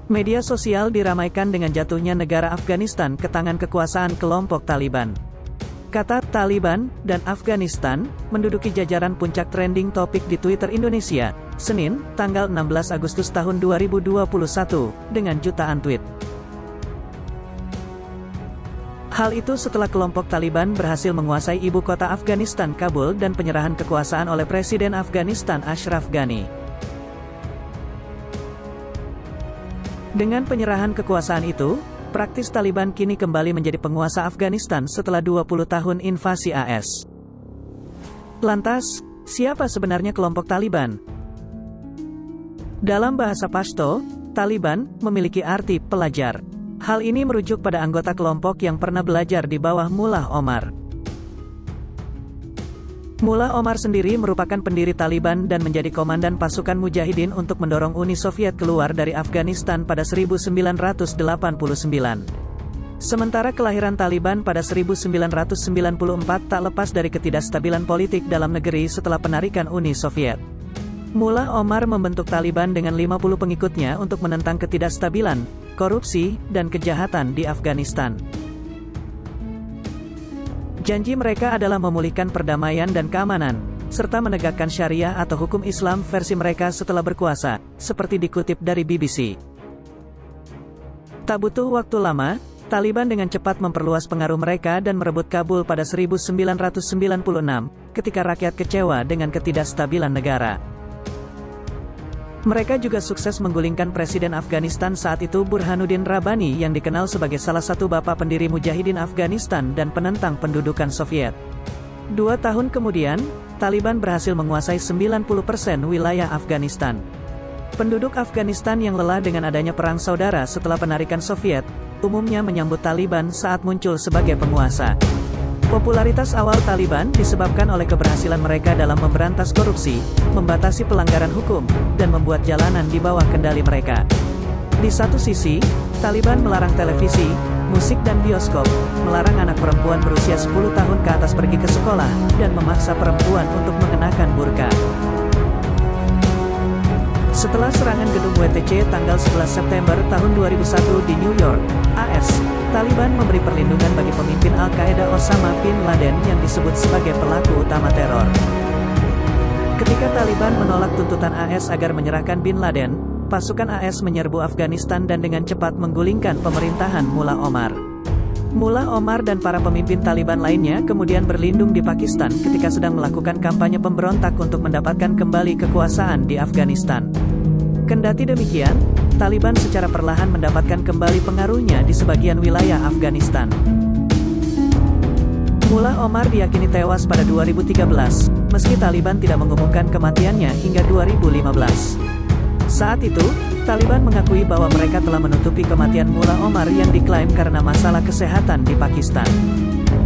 Media sosial diramaikan dengan jatuhnya negara Afghanistan ke tangan kekuasaan kelompok Taliban. Kata Taliban dan Afghanistan menduduki jajaran puncak trending topik di Twitter Indonesia, Senin, tanggal 16 Agustus tahun 2021, dengan jutaan tweet. Hal itu setelah kelompok Taliban berhasil menguasai ibu kota Afghanistan, Kabul, dan penyerahan kekuasaan oleh Presiden Afghanistan Ashraf Ghani. Dengan penyerahan kekuasaan itu, praktis Taliban kini kembali menjadi penguasa Afghanistan setelah 20 tahun invasi AS. Lantas, siapa sebenarnya kelompok Taliban? Dalam bahasa Pashto, Taliban memiliki arti pelajar. Hal ini merujuk pada anggota kelompok yang pernah belajar di bawah Mullah Omar. Mullah Omar sendiri merupakan pendiri Taliban dan menjadi komandan pasukan Mujahidin untuk mendorong Uni Soviet keluar dari Afghanistan pada 1989. Sementara kelahiran Taliban pada 1994 tak lepas dari ketidakstabilan politik dalam negeri setelah penarikan Uni Soviet. Mullah Omar membentuk Taliban dengan 50 pengikutnya untuk menentang ketidakstabilan, korupsi, dan kejahatan di Afghanistan. Janji mereka adalah memulihkan perdamaian dan keamanan, serta menegakkan syariah atau hukum Islam versi mereka setelah berkuasa, seperti dikutip dari BBC. Tak butuh waktu lama, Taliban dengan cepat memperluas pengaruh mereka dan merebut Kabul pada 1996, ketika rakyat kecewa dengan ketidakstabilan negara. Mereka juga sukses menggulingkan Presiden Afghanistan saat itu Burhanuddin Rabbani yang dikenal sebagai salah satu bapak pendiri Mujahidin Afghanistan dan penentang pendudukan Soviet. 2 tahun kemudian, Taliban berhasil menguasai 90% wilayah Afghanistan. Penduduk Afghanistan yang lelah dengan adanya perang saudara setelah penarikan Soviet, umumnya menyambut Taliban saat muncul sebagai penguasa. Popularitas awal Taliban disebabkan oleh keberhasilan mereka dalam memberantas korupsi, membatasi pelanggaran hukum, dan membuat jalanan di bawah kendali mereka. Di satu sisi, Taliban melarang televisi, musik dan bioskop, melarang anak perempuan berusia 10 tahun ke atas pergi ke sekolah, dan memaksa perempuan untuk mengenakan burka. Setelah serangan gedung WTC tanggal 11 September tahun 2001 di New York, AS, Taliban memberi perlindungan bagi pemimpin Al-Qaeda Osama bin Laden yang disebut sebagai pelaku utama teror. Ketika Taliban menolak tuntutan AS agar menyerahkan bin Laden, pasukan AS menyerbu Afghanistan dan dengan cepat menggulingkan pemerintahan Mullah Omar. Mullah Omar dan para pemimpin Taliban lainnya kemudian berlindung di Pakistan ketika sedang melakukan kampanye pemberontak untuk mendapatkan kembali kekuasaan di Afghanistan. Kendati demikian, Taliban secara perlahan mendapatkan kembali pengaruhnya di sebagian wilayah Afghanistan. Mullah Omar diyakini tewas pada 2013, meski Taliban tidak mengumumkan kematiannya hingga 2015. Saat itu, Taliban mengakui bahwa mereka telah menutupi kematian Mullah Omar yang diklaim karena masalah kesehatan di Pakistan.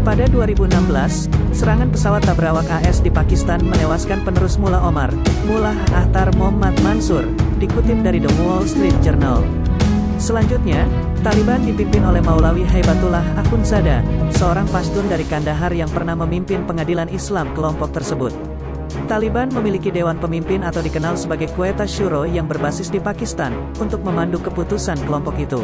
Pada 2016, serangan pesawat tak berawak AS di Pakistan menewaskan penerus Mullah Omar, Mullah Akhtar Mohammad Mansur, dikutip dari The Wall Street Journal. Selanjutnya, Taliban dipimpin oleh Maulawi Haibatullah Akhundzada, seorang Pashtun dari Kandahar yang pernah memimpin pengadilan Islam kelompok tersebut. Taliban memiliki dewan pemimpin atau dikenal sebagai Quetta Shuro yang berbasis di Pakistan, untuk memandu keputusan kelompok itu.